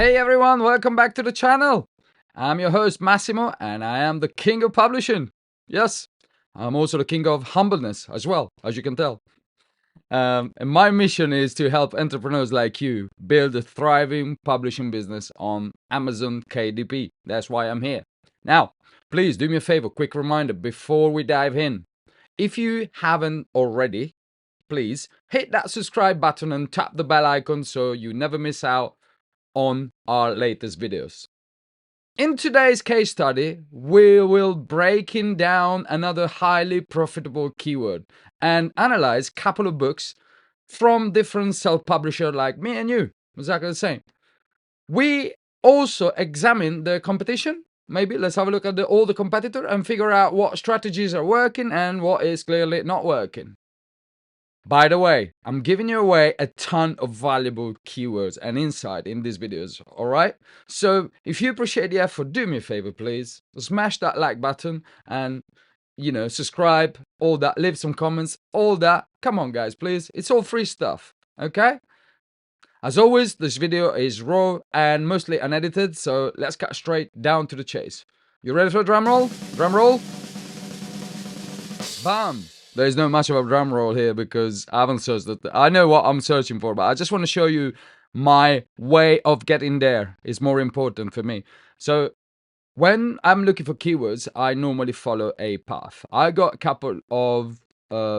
Hey everyone, welcome back to the channel. I'm your host Massimo and I am the king of publishing. Yes, I'm also the king of humbleness as well, as you can tell. And my mission is to help entrepreneurs like you build a thriving publishing business on Amazon KDP. That's why I'm here. Now, please do me a favor, quick reminder before we dive in. If you haven't already, please hit that subscribe button and tap the bell icon so you never miss out on our latest videos. In today's case study, we will breaking down another highly profitable keyword and analyze a couple of books from different self-publishers like me and you, exactly the same. We also examine the competition. Maybe let's have a look at all the competitor and figure out what strategies are working and what is clearly not working. By the way, I'm giving you away a ton of valuable keywords and insight in these videos, all right? So if you appreciate the effort, do me a favor, please. Smash that like button and, subscribe, all that, leave some comments, all that. Come on, guys, please. It's all free stuff, okay? As always, this video is raw and mostly unedited, so let's cut straight down to the chase. You ready for a drum roll? Drum roll. Bam! There's no much of a drum roll here because I haven't searched it. I know what I'm searching for, but I just want to show you my way of getting there is more important for me. So when I'm looking for keywords, I normally follow a path. I got a couple of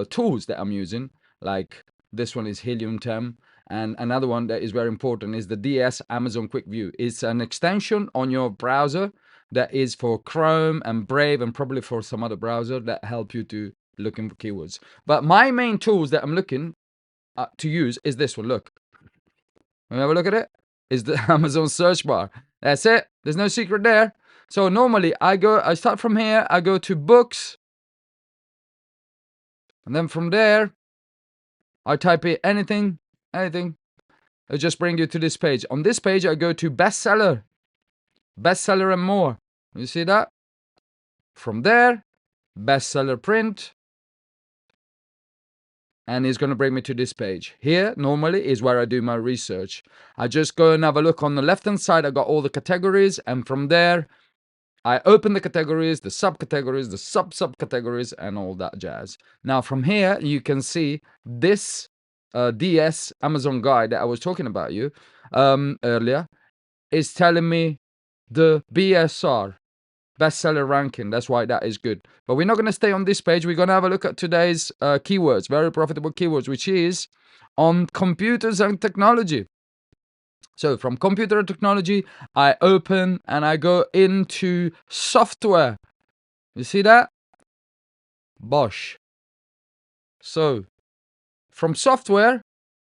tools that I'm using, like this one is Helium 10, and another one that is very important is the DS Amazon Quick View. It's an extension on your browser that is for Chrome and Brave and probably for some other browser that help you to looking for keywords. But my main tools that I'm looking to use is this one. Look, have a look at it. Is the Amazon search bar. That's it. There's no secret there. So normally I start from here. I go to books, and then from there I type in anything. It'll just bring you to this page. On this page I go to bestseller and more. You see that? From there, bestseller print. And it's going to bring me to this page. Here, normally, is where I do my research. I just go and have a look on the left-hand side. I got all the categories. And from there, I open the categories, the subcategories, the sub-subcategories, and all that jazz. Now, from here, you can see this DS Amazon guide that I was talking about you earlier is telling me the BSR, bestseller ranking. That's why that is good. But we're not going to stay on this page. We're going to have a look at today's keywords, very profitable keywords, which is on computers and technology. So from computer and technology, I open and I go into software. You see that? Bosh. So from software,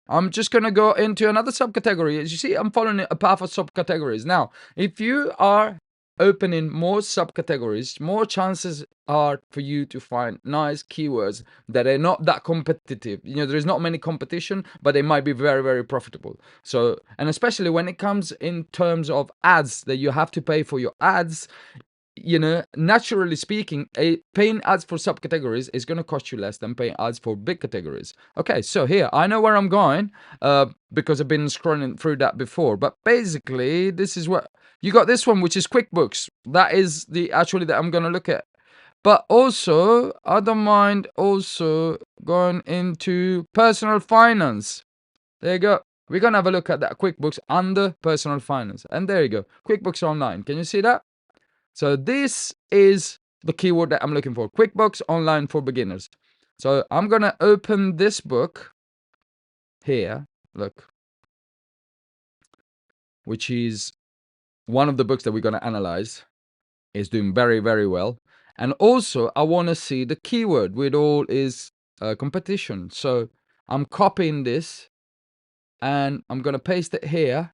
I'm just going to go into another subcategory. As you see, I'm following a path of subcategories. Now, if you are opening more subcategories, more chances are for you to find nice keywords that are not that competitive. There's not many competition, but they might be very, very profitable. So, and especially when it comes in terms of ads that you have to pay for your ads, naturally speaking, paying ads for subcategories is going to cost you less than paying ads for big categories. Okay, so here, I know where I'm going because I've been scrolling through that before. But basically, this is what you got. This one, which is QuickBooks. That is that I'm going to look at. But also, I don't mind also going into personal finance. There you go. We're going to have a look at that QuickBooks under personal finance. And there you go. QuickBooks Online. Can you see that? So this is the keyword that I'm looking for. QuickBooks Online for beginners. So I'm going to open this book here. Look. Which is one of the books that we're going to analyze. It's doing very, very well. And also, I want to see the keyword with all is competition. So I'm copying this. And I'm going to paste it here.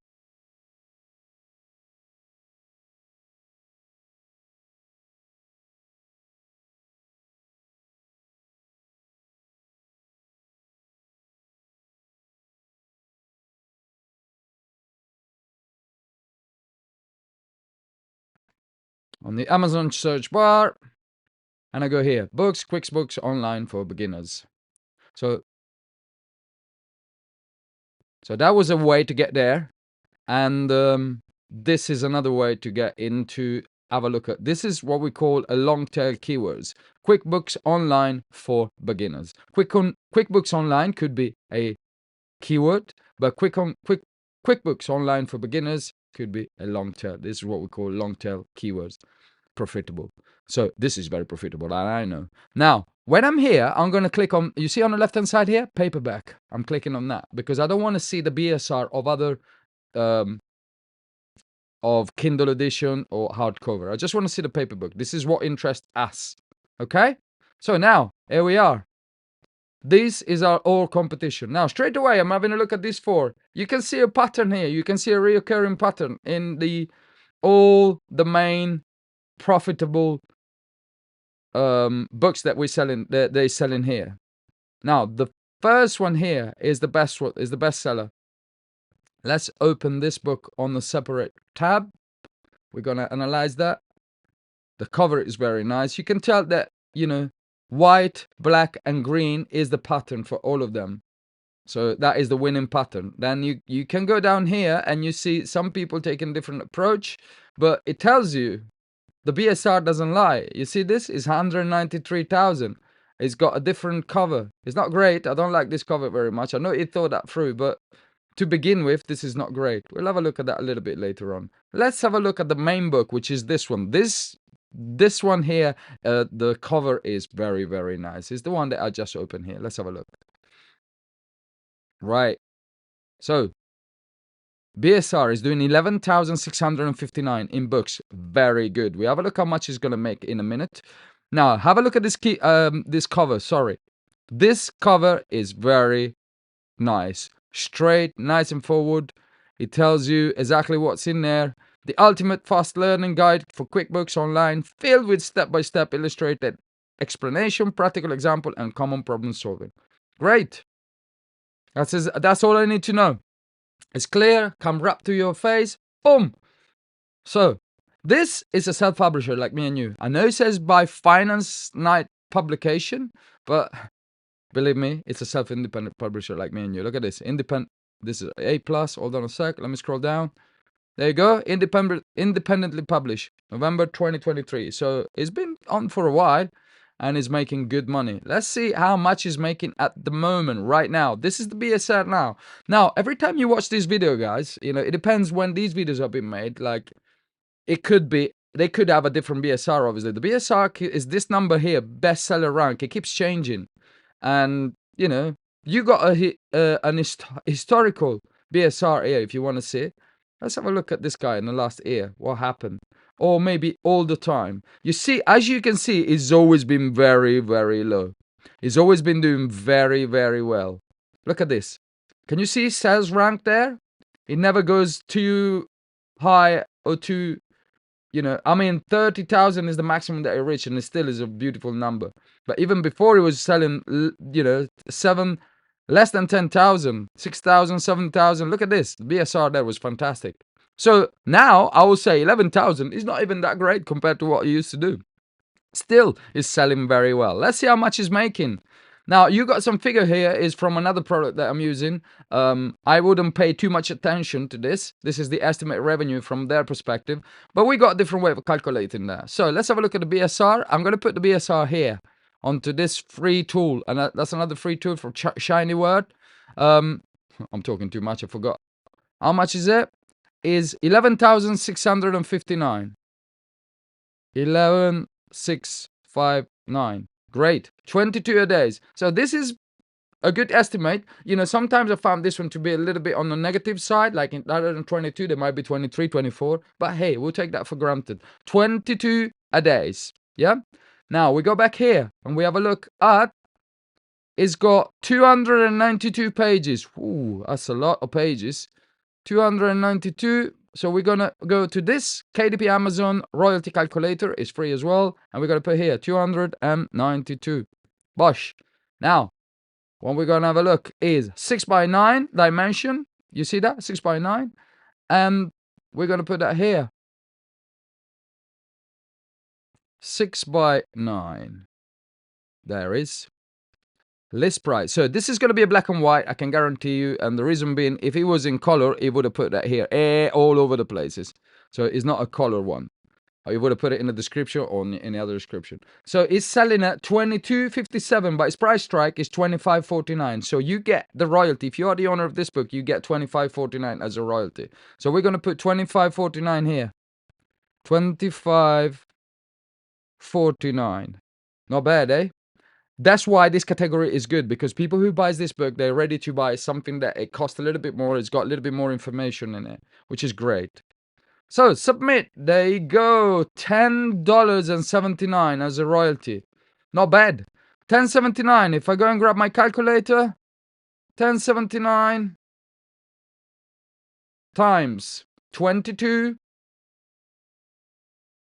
On the Amazon search bar. And I go here. Books, QuickBooks Online for beginners. So that was a way to get there. And this is another way to get into, have a look at. This is what we call a long tail keywords. QuickBooks Online for beginners. QuickBooks Online could be a keyword, but QuickBooks Online for beginners could be a long tail. This is what we call long tail keywords. Profitable. So this is very profitable, and I know. Now, when I'm here, I'm going to click on, you see on the left hand side here, paperback. I'm clicking on that because I don't want to see the BSR of other of Kindle edition or hardcover. I just want to see the paper book. This is what interests us. Okay? So now, here we are. This is our all competition. Now, straight away, I'm having a look at these four. You can see a pattern here. You can see a reoccurring pattern in all the main profitable books that we're selling, they're selling here. Now, the first one here is the best one, is the bestseller. Let's open this book on a separate tab. We're going to analyze that. The cover is very nice. You can tell that, white, black, and green is the pattern for all of them. So that is the winning pattern. Then you can go down here and you see some people taking a different approach, but it tells you the BSR doesn't lie. You see, this is 193,000. It's got a different cover. It's not great. I don't like this cover very much. I know it thought that through, but to begin with, this is not great. We'll have a look at that a little bit later on. Let's have a look at the main book, which is this one. This one here, the cover is very, very nice. It's the one that I just opened here. Let's have a look. Right. So, BSR is doing 11,659 in books. Very good. We have a look how much it's going to make in a minute. Now, have a look at this cover. Sorry. This cover is very nice. Straight, nice and forward. It tells you exactly what's in there. The ultimate fast learning guide for QuickBooks Online, filled with step-by-step illustrated explanation, practical example, and common problem solving. Great. That's all I need to know. It's clear, come right to your face. Boom. So, this is a self-publisher like me and you. I know it says by Finance Night Publication, but believe me, it's a self-independent publisher like me and you. Look at this. This is A+. Hold on a sec. Let me scroll down. There you go. Independently published. November 2023. So it's been on for a while and is making good money. Let's see how much it's making at the moment, right now. This is the BSR now. Now, every time you watch this video, guys, it depends when these videos have been made. Like, it could be, they could have a different BSR, obviously. The BSR is this number here, bestseller rank. It keeps changing. And, you got an historical BSR here if you want to see it. Let's have a look at this guy in the last year. What happened? Or maybe all the time. You see, as you can see, it's always been very, very low. It's always been doing very, very well. Look at this. Can you see sales rank there? It never goes too high or too, 30,000 is the maximum that it reached, and it still is a beautiful number. But even before, it was selling, less than 10,000, 6,000, 7,000. Look at this. The BSR there was fantastic. So now I will say 11,000 is not even that great compared to what you used to do. Still is selling very well. Let's see how much it's making. Now, you got some figure here is from another product that I'm using. I wouldn't pay too much attention to this. This is the estimate revenue from their perspective. But we got a different way of calculating that. So let's have a look at the BSR. I'm going to put the BSR here onto this free tool. And that's another free tool for Shiny Word. I'm talking too much. I forgot. How much is it? Is 11,659. 11,659. Great. 22 a days. So this is a good estimate. Sometimes I found this one to be a little bit on the negative side. Like rather than 22, there might be 23, 24. But hey, we'll take that for granted. 22 a days. Yeah? Now, we go back here and we have a look at, it's got 292 pages. Ooh, that's a lot of pages. 292. So we're going to go to this KDP Amazon royalty calculator. It's free as well. And we're going to put here 292. Bosh. Now, what we're going to have a look is 6x9 dimension. You see that? 6x9. And we're going to put that here. 6x9. There is. List price. So this is going to be a black and white, I can guarantee you. And the reason being, if it was in color, it would have put that here all over the places. So it's not a color one. Or you would have put it in the description or in any other description. So it's selling at $22.57, but its price strike is $25.49. So you get the royalty. If you are the owner of this book, you get $25.49 as a royalty. So we're going to put $25.49 here. $25.49. Not bad, eh? That's why this category is good, because people who buys this book, they're ready to buy something that it costs a little bit more. It's got a little bit more information in it, which is great. So submit. There you go. $10.79 as a royalty. Not bad. $10.79. If I go and grab my calculator, $10.79 times 22,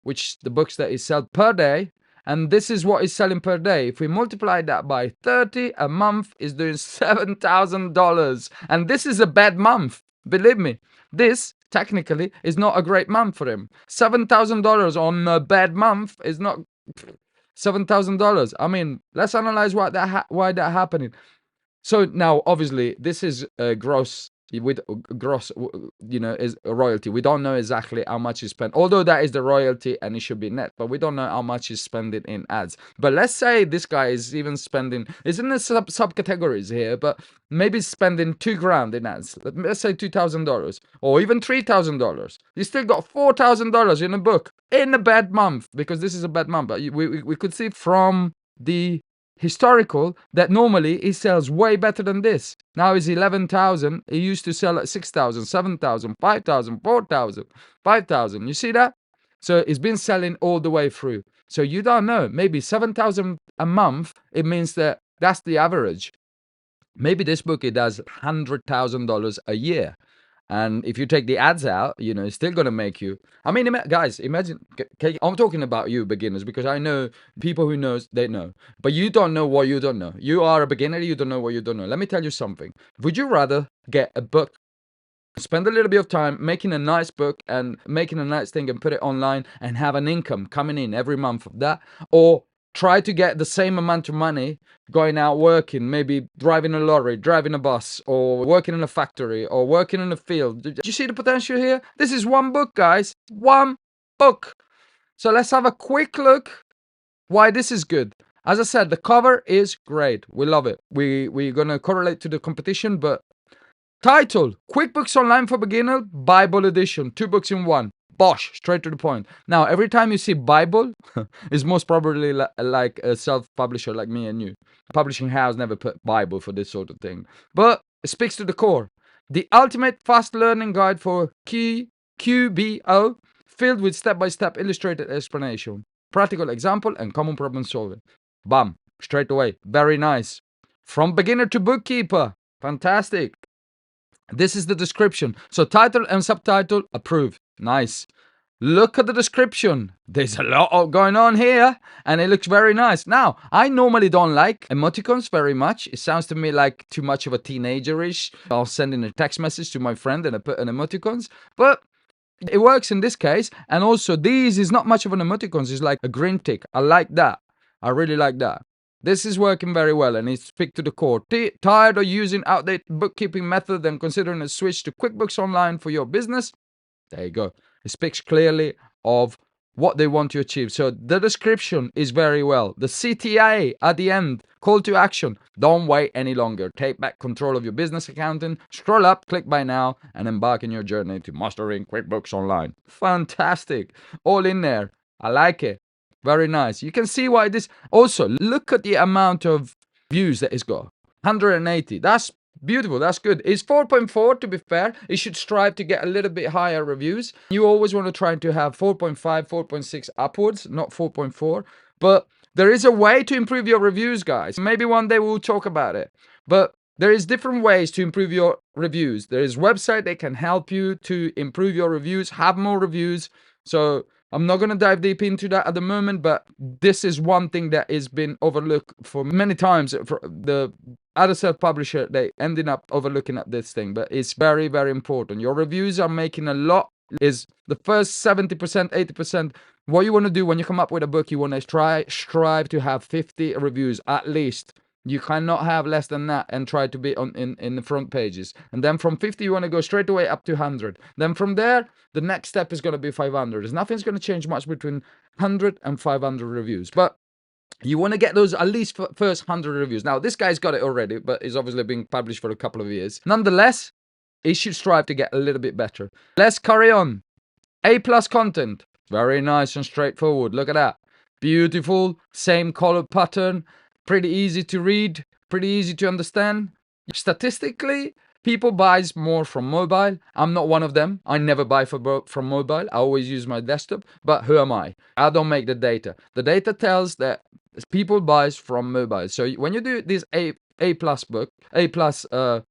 which the books that is sold per day, and this is what is selling per day. If we multiply that by 30, a month is doing $7,000. And this is a bad month. Believe me, this technically is not a great month for him. $7,000 on a bad month is not $7,000. I mean, let's analyze why that happening. So now, obviously, this is gross. With gross, is a royalty. We don't know exactly how much is spent, although that is the royalty and it should be net, but we don't know how much is spending in ads. But let's say this guy is even spending, it's in the subcategories here, but maybe spending $2,000 in ads. Let's say $2,000 or even $3,000. You still got $4,000 in a book in a bad month, because this is a bad month. But we could see from the historical that normally it sells way better than this. Now it's 11,000. It used to sell at 6,000, 7,000, 5,000, 4,000, 5,000. You see that? So it's been selling all the way through. So you don't know. Maybe 7,000 a month. It means that that's the average. Maybe this book, it does $100,000 a year. And if you take the ads out, it's still going to make you. I mean, guys, imagine. I'm talking about you beginners, because I know people who knows, they know. But you don't know what you don't know. You are a beginner, you don't know what you don't know. Let me tell you something. Would you rather get a book, spend a little bit of time making a nice book and making a nice thing and put it online and have an income coming in every month of that? Or try to get the same amount of money going out working, maybe driving a lorry, driving a bus, or working in a factory, or working in a field? Do you see the potential here? This is one book, guys. One book. So let's have a quick look why this is good. As I said, the cover is great. We love it. We're going to correlate to the competition, but title, QuickBooks Online for Beginner, Bible Edition. 2 books in one. Bosh, straight to the point. Now, every time you see Bible, it's most probably like a self-publisher like me and you. Publishing house never put Bible for this sort of thing. But it speaks to the core. The ultimate fast learning guide for QBO, filled with step-by-step illustrated explanation, practical example, and common problem solving. Bam, straight away. Very nice. From beginner to bookkeeper. Fantastic. This is the description. So title and subtitle, approved. Nice. Look at the description. There's a lot going on here, and it looks very nice. Now, I normally don't like emoticons very much. It sounds to me like too much of a teenager-ish. I'll send in a text message to my friend and I put an emoticons. But it works in this case. And also, these is not much of an emoticons. It's like a green tick. I like that. I really like that. This is working very well, and it speaks to the core. Tired of using outdated bookkeeping method and considering a switch to QuickBooks Online for your business? There you go. It speaks clearly of what they want to achieve. So the description is very well. The CTA at the end, call to action. Don't wait any longer. Take back control of your business accounting. Scroll up, click buy now, and embark on your journey to mastering QuickBooks Online. Fantastic. All in there. I like it. Very nice. You can see why this. Also, look at the amount of views that it's got. 180. That's beautiful. That's good. It's 4.4 to be fair. It should strive to get a little bit higher reviews. You always want to try to have 4.5, 4.6 upwards, not 4.4. But there is a way to improve your reviews, guys. Maybe one day we'll talk about it. But there is different ways to improve your reviews. There is website that can help you to improve your reviews, have more reviews. So I'm not going to dive deep into that at the moment, but this is one thing that has been overlooked for many times. For the other self-publisher, they ended up overlooking at this thing, but it's very, very important. Your reviews are making a lot. Is the first 70%, 80%. What you want to do when you come up with a book, you want to strive to have 50 reviews at least. You cannot have less than that and try to be in the front pages. And then from 50, you want to go straight away up to 100. Then from there, the next step is going to be 500. There's nothing's going to change much between 100 and 500 reviews. But you want to get those at least first 100 reviews. Now, this guy's got it already, but it's obviously been published for a couple of years. Nonetheless, he should strive to get a little bit better. Let's carry on. A+ content. Very nice and straightforward. Look at that. Beautiful. Same color pattern. Pretty easy to read. Pretty easy to understand. Statistically, people buys more from mobile. I'm not one of them. I never buy from mobile. I always use my desktop. But who am I? I don't make the data. The data tells that people buys from mobile. So when you do this A+ book, A+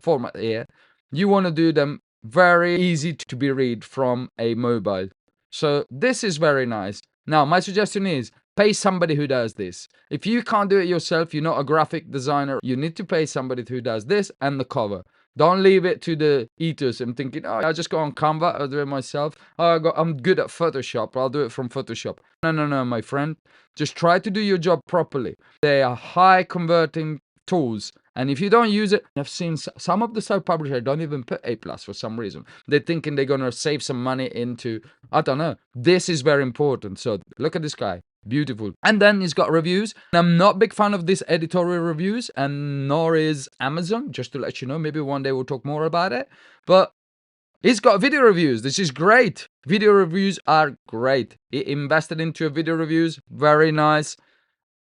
format here, you want to do them very easy to be read from a mobile. So this is very nice. Now, my suggestion is pay somebody who does this. If you can't do it yourself, you're not a graphic designer, you need to pay somebody who does this and the cover. Don't leave it to the eaters and thinking, oh, I just go on Canva, I'll do it myself. Oh, I'm good at Photoshop, I'll do it from Photoshop. No, my friend. Just try to do your job properly. They are high converting tools. And if you don't use it, I've seen some of the self-publishers don't even put A+ for some reason. They're thinking they're going to save some money into, I don't know. This is very important. So look at this guy. Beautiful. And then he's got reviews. I'm not a big fan of these editorial reviews, and nor is Amazon, just to let you know. Maybe one day we'll talk more about it. But he's got video reviews. This is great. Video reviews are great. He invested into video reviews. Very nice.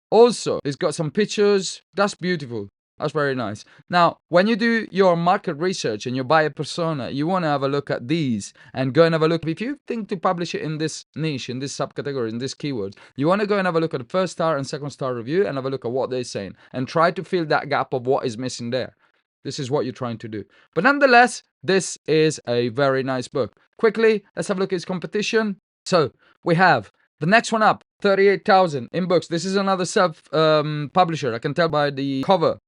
Also, he's got some pictures. That's beautiful. That's very nice. Now, when you do your market research and you buy a persona, you want to have a look at these and go and have a look. If you think to publish it in this niche, in this subcategory, in this keyword, you want to go and have a look at the first star and second star review and have a look at what they're saying and try to fill that gap of what is missing there. This is what you're trying to do. But nonetheless, this is a very nice book. Quickly, let's have a look at his competition. So we have the next one up, 38,000 in books. This is another self-publisher. I can tell by the cover.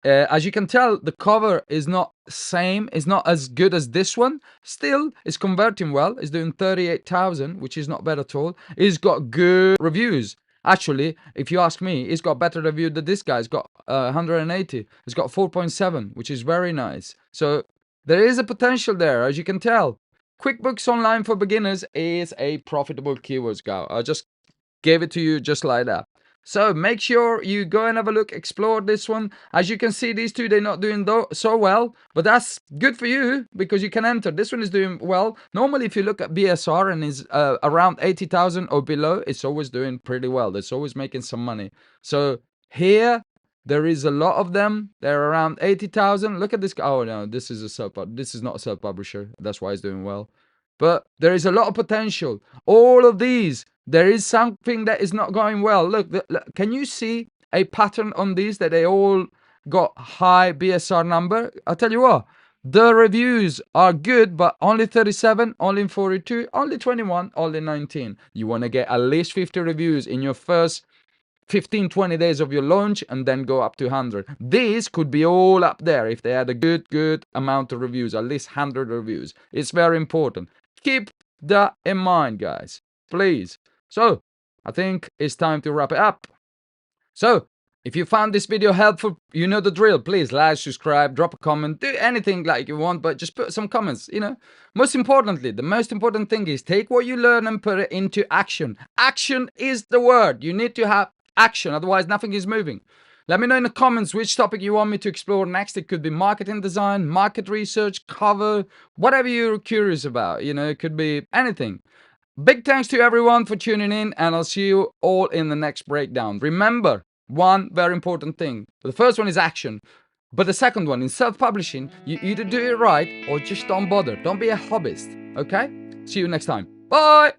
As you can tell, the cover is not same. It's not as good as this one. Still, it's converting well. It's doing 38,000, which is not bad at all. It's got good reviews. Actually, if you ask me, it's got better review than this guy. It's got 180. It's got 4.7, which is very nice. So there is a potential there, as you can tell. QuickBooks Online for Beginners is a profitable keywords guy. I just gave it to you just like that. So make sure you go and have a look, explore this one. As you can see, these two, they're not doing so well, but that's good for you because you can enter. This one is doing well. Normally, if you look at BSR and is around 80,000 or below, it's always doing pretty well. It's always making some money. So here, there is a lot of them. They're around 80,000. Look at this guy. Oh no, this is this is not a self-publisher. That's why it's doing well. But there is a lot of potential. All of these, there is something that is not going well. Look, can you see a pattern on these that they all got high BSR number? I'll tell you what, the reviews are good, but only 37, only 42, only 21, only 19. You want to get at least 50 reviews in your first 15-20 days of your launch and then go up to 100. These could be all up there if they had a good amount of reviews, at least 100 reviews. It's very important. Keep that in mind, guys, please. So I think it's time to wrap it up. So if you found this video helpful, you know the drill. Please like, subscribe, drop a comment, do anything like you want, but just put some comments, you know. Most importantly, the most important thing is take what you learn and put it into action. Action is the word. You need to have action, otherwise nothing is moving. Let me know in the comments which topic you want me to explore next. It could be marketing design, market research, cover, whatever you're curious about. You know, it could be anything. Big thanks to everyone for tuning in, and I'll see you all in the next breakdown. Remember, one very important thing. The first one is action. But the second one, in self-publishing, you either do it right or just don't bother. Don't be a hobbyist, okay? See you next time. Bye!